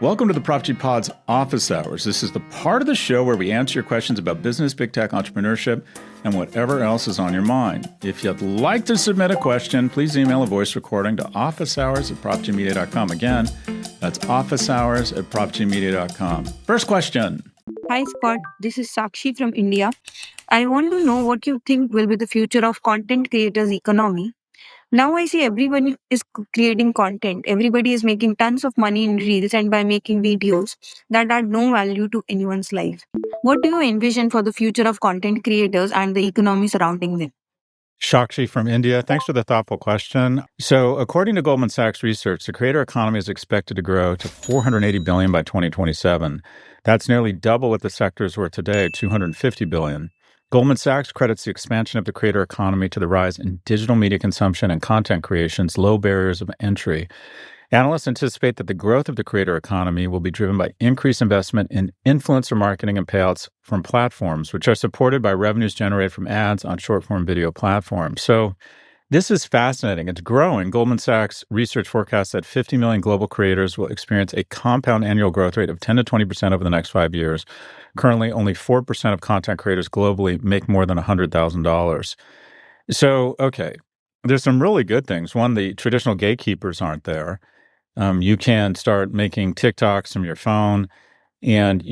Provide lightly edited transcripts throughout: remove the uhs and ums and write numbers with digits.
Welcome to the Prof G Pod's Office Hours. This is the part of the show where we answer your questions about business, big tech, entrepreneurship, and whatever else is on your mind. If you'd like to submit a question, please email a voice recording to officehours@profgmedia.com. Again, that's officehours@profgmedia.com. First question. Hi Scott, this is Sakshi from India. I want to know what you think will be the future of content creators economy. Now I see everyone is creating content. Everybody is making tons of money in reels and by making videos that add no value to anyone's life. What do you envision for the future of content creators and the economy surrounding them? Shakshi from India. Thanks for the thoughtful question. So, according to Goldman Sachs research, the creator economy is expected to grow to $480 billion by 2027. That's nearly double what the sector is worth today, $250 billion. Goldman Sachs credits the expansion of the creator economy to the rise in digital media consumption and content creation's low barriers of entry. Analysts anticipate that the growth of the creator economy will be driven by increased investment in influencer marketing and payouts from platforms, which are supported by revenues generated from ads on short-form video platforms. So this is fascinating. It's growing. Goldman Sachs research forecasts that 50 million global creators will experience a compound annual growth rate of 10 to 20% over the next 5 years. Currently, only 4% of content creators globally make more than $100,000. So, okay, there's some really good things. One, the traditional gatekeepers aren't there. You can start making TikToks from your phone. And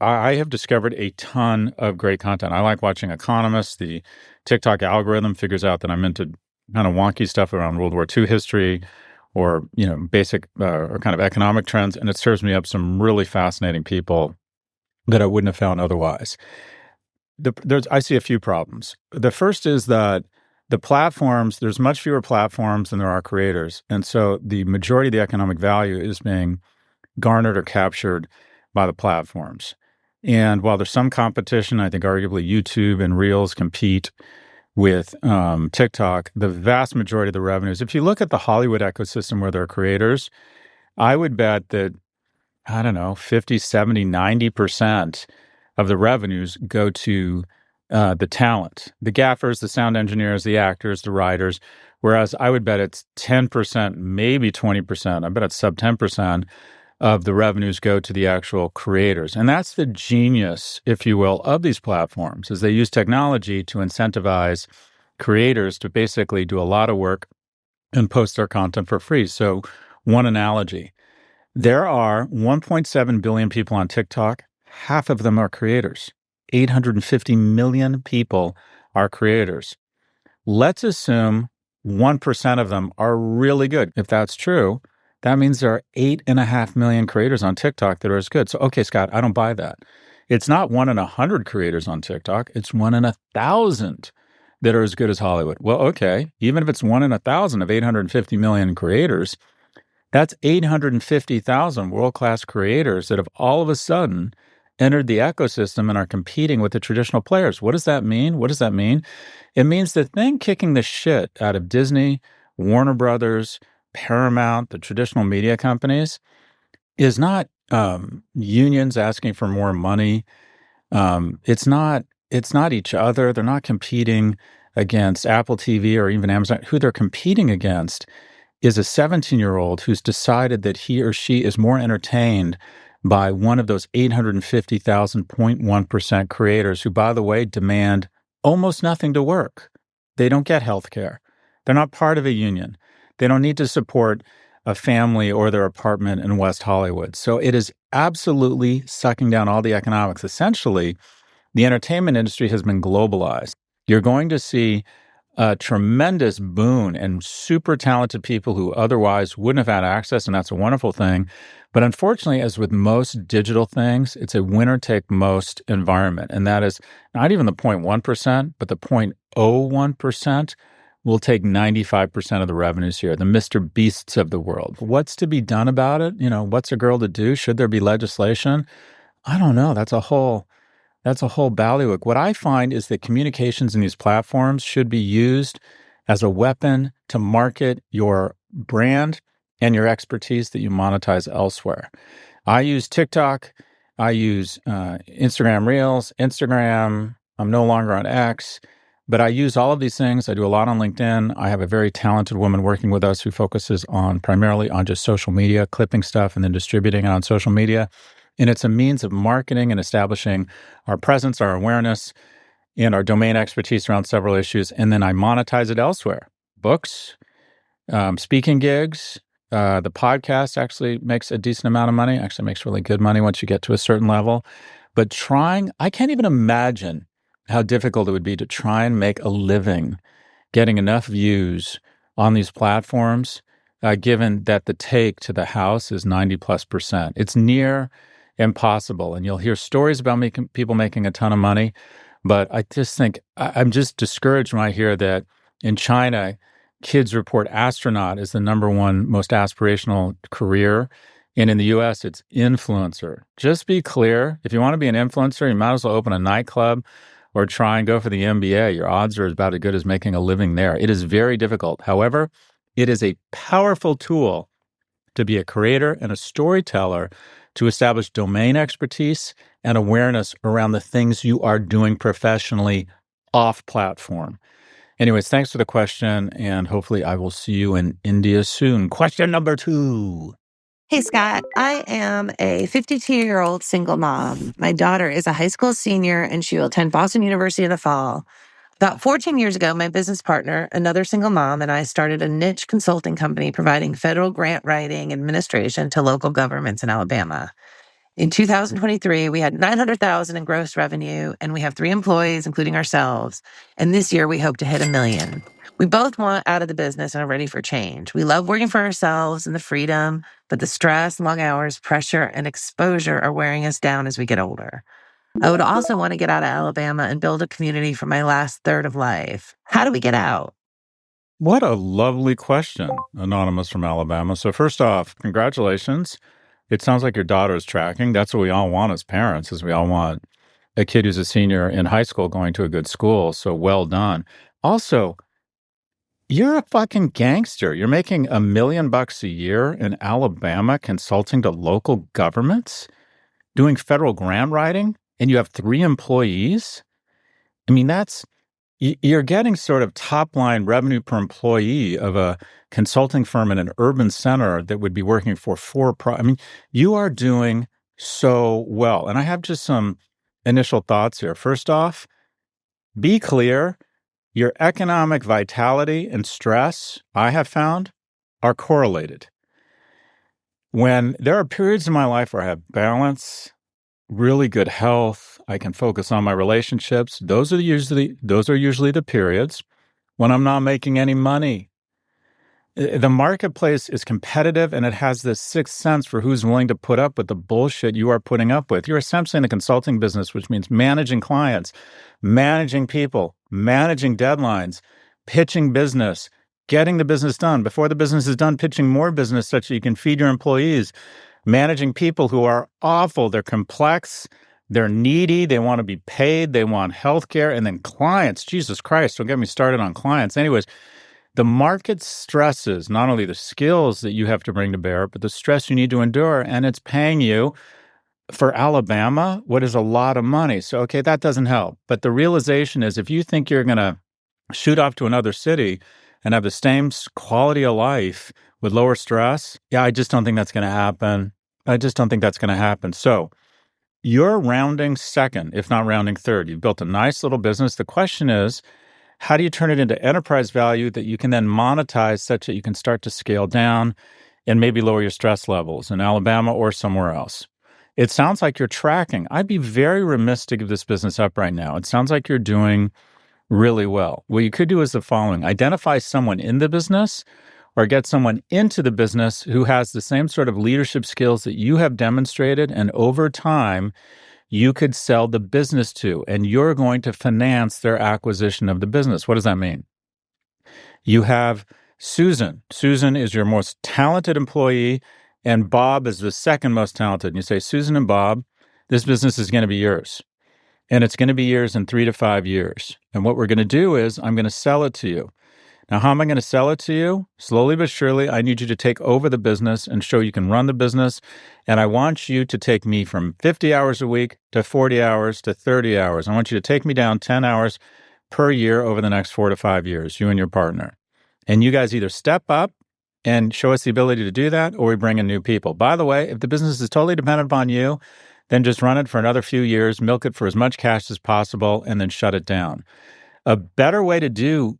I have discovered a ton of great content. I like watching Economists. The TikTok algorithm figures out that I'm into kind of wonky stuff around World War II history or, basic or kind of economic trends. And it serves me up some really fascinating people that I wouldn't have found otherwise. I see a few problems. The first is that the platforms, there's much fewer platforms than there are creators. And so the majority of the economic value is being garnered or captured by the platforms. And while there's some competition, I think arguably YouTube and Reels compete with TikTok, the vast majority of the revenues, if you look at the Hollywood ecosystem where there are creators, I would bet that, 50, 70, 90% of the revenues go to the talent, the gaffers, the sound engineers, the actors, the writers, whereas I would bet it's 10%, maybe 20%. I bet it's sub 10% of the revenues go to the actual creators. And that's the genius, if you will, of these platforms, is they use technology to incentivize creators to basically do a lot of work and post their content for free. So one analogy, there are 1.7 billion people on TikTok. Half of them are creators. 850 million people are creators. Let's assume 1% of them are really good. If that's true, that means there are 8.5 million creators on TikTok that are as good. So, okay, Scott, I don't buy that. It's not 1 in 100 creators on TikTok. It's 1 in 1,000 that are as good as Hollywood. Well, okay, even if it's 1 in 1,000 of 850 million creators, that's 850,000 world-class creators that have all of a sudden entered the ecosystem and are competing with the traditional players. What does that mean? It means the thing kicking the shit out of Disney, Warner Brothers, Paramount, the traditional media companies, is not unions asking for more money. It's not each other. They're not competing against Apple TV or even Amazon. Who they're competing against is a 17-year-old who's decided that he or she is more entertained by one of those 850,000.1% creators who, by the way, demand almost nothing to work. They don't get health care. They're not part of a union. They don't need to support a family or their apartment in West Hollywood. So it is absolutely sucking down all the economics. Essentially, the entertainment industry has been globalized. You're going to see a tremendous boon and super talented people who otherwise wouldn't have had access, and that's a wonderful thing. But unfortunately, as with most digital things, it's a winner-take-most environment, and that is not even the 0.1%, but the 0.01% will take 95% of the revenues here, the Mr. Beasts of the world. What's to be done about it? What's a girl to do? Should there be legislation? I don't know. That's a whole ballywick. What I find is that communications in these platforms should be used as a weapon to market your brand and your expertise that you monetize elsewhere. I use TikTok. I use Instagram Reels, Instagram. I'm no longer on X. But I use all of these things. I do a lot on LinkedIn. I have a very talented woman working with us who focuses on primarily on just social media, clipping stuff and then distributing it on social media. And it's a means of marketing and establishing our presence, our awareness, and our domain expertise around several issues. And then I monetize it elsewhere. Books, speaking gigs. The podcast actually makes a decent amount of money, actually makes really good money once you get to a certain level. But I can't even imagine how difficult it would be to try and make a living getting enough views on these platforms, given that the take to the house is 90+%. It's near impossible. And you'll hear stories about people making a ton of money. But I just think I'm just discouraged when I hear that in China, kids report astronaut is the number one most aspirational career. And in the US, it's influencer. Just be clear. If you want to be an influencer, you might as well open a nightclub or try and go for the MBA. Your odds are about as good as making a living there. It is very difficult. However, it is a powerful tool to be a creator and a storyteller to establish domain expertise and awareness around the things you are doing professionally off platform. Anyways, thanks for the question, and hopefully I will see you in India soon. Question number 2. Hey, Scott, I am a 52-year-old single mom. My daughter is a high school senior and she will attend Boston University in the fall. About 14 years ago, my business partner, another single mom, and I started a niche consulting company providing federal grant writing administration to local governments in Alabama. In 2023, we had $900,000 in gross revenue, and we have 3 employees, including ourselves. And this year, we hope to hit $1 million. We both want out of the business and are ready for change. We love working for ourselves and the freedom, but the stress, long hours, pressure, and exposure are wearing us down as we get older. I would also want to get out of Alabama and build a community for my last third of life. How do we get out? What a lovely question, Anonymous from Alabama. So first off, congratulations. It sounds like your daughter is tracking. That's what we all want as parents, is we all want a kid who's a senior in high school going to a good school. So well done. Also, you're a fucking gangster. You're making $1 million a year in Alabama consulting to local governments, doing federal grant writing, and you have 3 employees. I mean, you're getting sort of top line revenue per employee of a consulting firm in an urban center that would be working for I mean, you are doing so well. And I have just some initial thoughts here. First off, be clear. Your economic vitality and stress, I have found, are correlated. When there are periods in my life where I have balance, really good health, I can focus on my relationships. Those are usually the periods when I'm not making any money. The marketplace is competitive and it has this sixth sense for who's willing to put up with the bullshit you are putting up with. You're essentially in the consulting business, which means managing clients, managing people, managing deadlines, pitching business, getting the business done. Before the business is done, pitching more business such that you can feed your employees, managing people who are awful. They're complex. They're needy. They want to be paid. They want healthcare. And then clients, Jesus Christ, don't get me started on clients. Anyways, the market stresses not only the skills that you have to bring to bear, but the stress you need to endure, and it's paying you for Alabama what is a lot of money. So, okay, that doesn't help. But the realization is if you think you're going to shoot off to another city and have the same quality of life with lower stress, yeah, I just don't think that's going to happen. I just don't think that's going to happen. So you're rounding second, if not rounding third. You've built a nice little business. The question is, how do you turn it into enterprise value that you can then monetize such that you can start to scale down and maybe lower your stress levels in Alabama or somewhere else? It sounds like you're tracking. I'd be very remiss to give this business up right now. It sounds like you're doing really well. What you could do is the following: identify someone in the business or get someone into the business who has the same sort of leadership skills that you have demonstrated, and over time, you could sell the business to, and you're going to finance their acquisition of the business. What does that mean? You have Susan. Susan is your most talented employee, and Bob is the second most talented. And you say, Susan and Bob, this business is going to be yours. And it's going to be yours in 3 to 5 years. And what we're going to do is I'm going to sell it to you. Now, how am I going to sell it to you? Slowly but surely, I need you to take over the business and show you can run the business. And I want you to take me from 50 hours a week to 40 hours to 30 hours. I want you to take me down 10 hours per year over the next 4 to 5 years, you and your partner. And you guys either step up and show us the ability to do that, or we bring in new people. By the way, if the business is totally dependent upon you, then just run it for another few years, milk it for as much cash as possible, and then shut it down. A better way to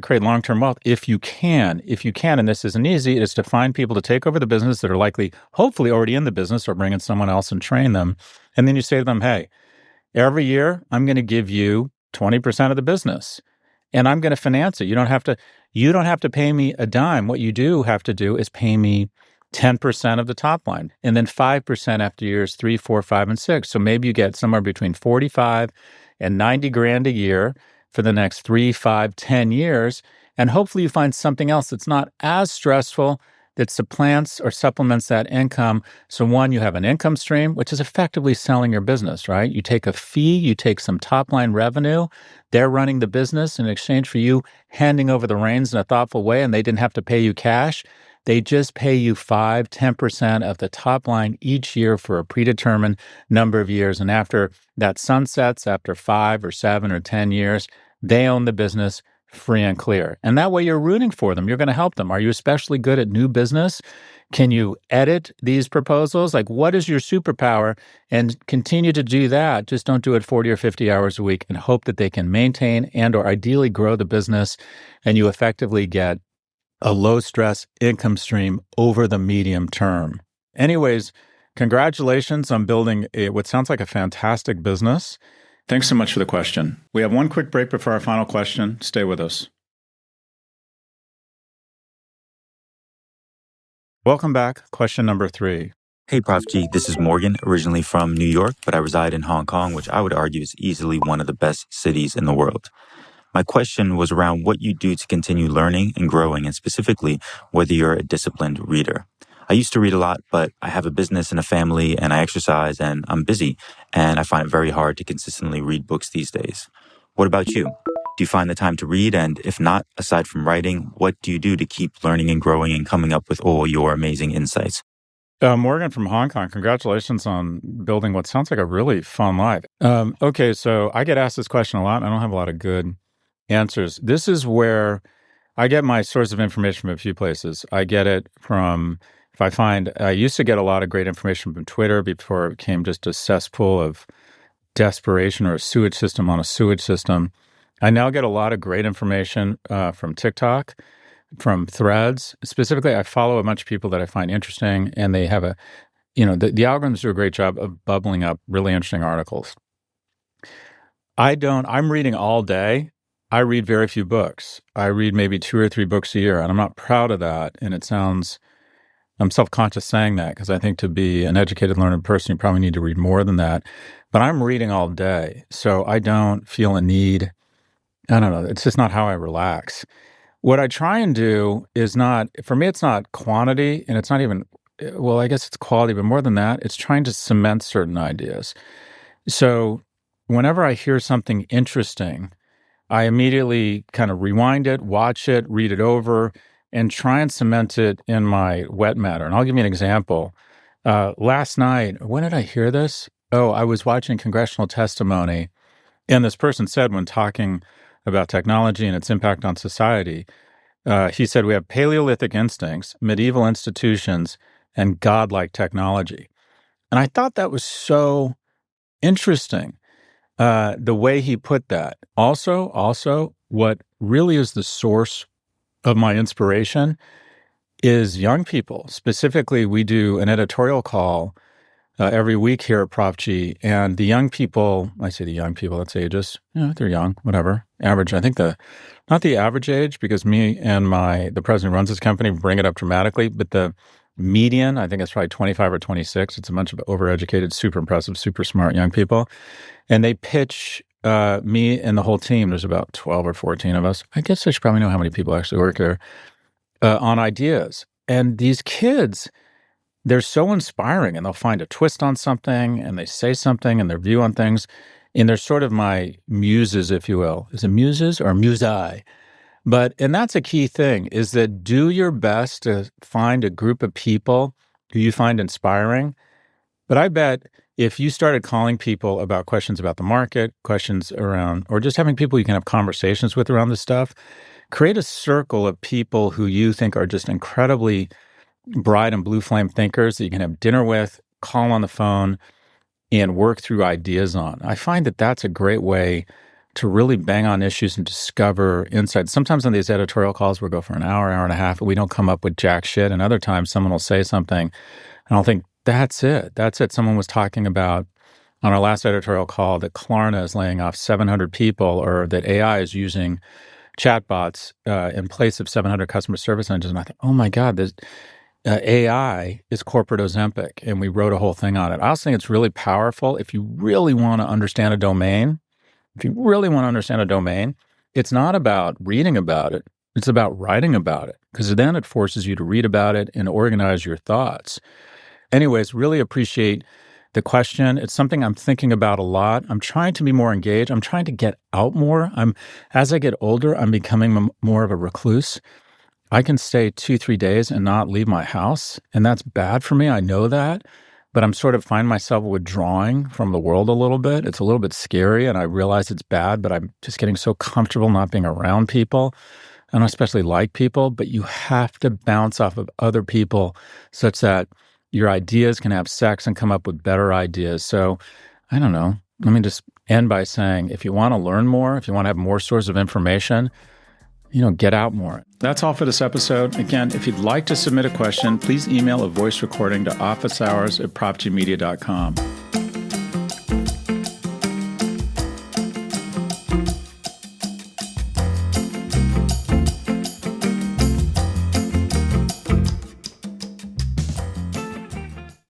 create long-term wealth, if you can, and this isn't easy, is to find people to take over the business that are likely, hopefully already in the business, or bring in someone else and train them. And then you say to them, hey, every year I'm going to give you 20% of the business and I'm going to finance it. You don't have to pay me a dime. What you do have to do is pay me 10% of the top line, and then 5% after years 3, 4, 5, and 6. So maybe you get somewhere between 45 and 90 grand a year for the next 3, 5, 10 years. And hopefully you find something else that's not as stressful, that supplants or supplements that income. So one, you have an income stream, which is effectively selling your business, right? You take a fee, you take some top line revenue. They're running the business in exchange for you handing over the reins in a thoughtful way, and they didn't have to pay you cash. They just pay you 5, 10% of the top line each year for a predetermined number of years. And after that sunsets, after 5 or 7 or 10 years, they own the business free and clear. And that way you're rooting for them. You're going to help them. Are you especially good at new business? Can you edit these proposals? Like, what is your superpower? And continue to do that. Just don't do it 40 or 50 hours a week, and hope that they can maintain and or ideally grow the business, and you effectively get a low stress income stream over the medium term. Anyways, congratulations on building what sounds like a fantastic business. Thanks so much for the question. We have one quick break before our final question. Stay with us. Welcome back. Question number 3. Hey, Prof G, this is Morgan, originally from New York, but I reside in Hong Kong, which I would argue is easily one of the best cities in the world. My question was around what you do to continue learning and growing, and specifically whether you're a disciplined reader. I used to read a lot, but I have a business and a family, and I exercise, and I'm busy, and I find it very hard to consistently read books these days. What about you? Do you find the time to read? And if not, aside from writing, what do you do to keep learning and growing and coming up with all your amazing insights? Morgan from Hong Kong, congratulations on building what sounds like a really fun life. Okay, so I get asked this question a lot, and I don't have a lot of good answers. This is where I get my source of information from a few places. I get it from, I used to get a lot of great information from Twitter before it became just a cesspool of desperation, or a sewage system on a sewage system. I now get a lot of great information from TikTok, from Threads. Specifically, I follow a bunch of people that I find interesting, and they have the algorithms do a great job of bubbling up really interesting articles. I'm reading all day. I read very few books. I read maybe 2 or 3 books a year, and I'm not proud of that. And I'm self-conscious saying that, because I think to be an educated, learned person, you probably need to read more than that. But I'm reading all day, so I don't feel a need. I don't know. It's just not how I relax. What I try and do is for me, it's not quantity, and it's not even, well, I guess it's quality, but more than that, it's trying to cement certain ideas. So whenever I hear something interesting, I immediately kind of rewind it, watch it, read it over, and try and cement it in my wet matter. And I'll give you an example. Last night, when did I hear this? Oh, I was watching congressional testimony, and this person said, when talking about technology and its impact on society, he said, we have Paleolithic instincts, medieval institutions, and godlike technology. And I thought that was so interesting. The way he put that. Also, what really is the source of my inspiration is young people. Specifically, we do an editorial call every week here at Prof G, and the young people, I say the young people, that's ages, they're young, whatever, average. I think not the average age, because me and the president who runs this company bring it up dramatically, but the median, I think it's probably 25 or 26. It's a bunch of overeducated, super impressive, super smart young people. And they pitch me and the whole team. There's about 12 or 14 of us. I guess I should probably know how many people actually work here on ideas. And these kids, they're so inspiring, and they'll find a twist on something, and they say something, and their view on things. And they're sort of my muses, if you will. Is it muses or musae? And that's a key thing, is that do your best to find a group of people who you find inspiring. But I bet if you started calling people about questions about the market, questions around, or just having people you can have conversations with around this stuff, create a circle of people who you think are just incredibly bright and blue flame thinkers that you can have dinner with, call on the phone, and work through ideas on. I find that that's a great way to really bang on issues and discover insights. Sometimes on these editorial calls, we'll go for an hour, hour and a half, and we don't come up with jack shit. And other times someone will say something, and I'll think, that's it. That's it. Someone was talking about on our last editorial call that Klarna is laying off 700 people, or that AI is using chatbots in place of 700 customer service engines. And I thought, oh my God, this AI is corporate Ozempic. And we wrote a whole thing on it. I also think it's really powerful if you really want to understand a domain. If you really want to understand a domain, it's not about reading about it. It's about writing about it, because then it forces you to read about it and organize your thoughts. Anyways, really appreciate the question. It's something I'm thinking about a lot. I'm trying to be more engaged. I'm trying to get out more. As I get older, I'm becoming more of a recluse. I can stay 2-3 days and not leave my house, and that's bad for me. I know that, but I'm sort of find myself withdrawing from the world a little bit. It's a little bit scary, and I realize it's bad, but I'm just getting so comfortable not being around people. I don't especially like people, but you have to bounce off of other people such that your ideas can have sex and come up with better ideas. So I don't know. Let me just end by saying, if you want to learn more, if you want to have more sources of information, get out more. That's all for this episode. Again, if you'd like to submit a question, please email a voice recording to officehours@profgmedia.com.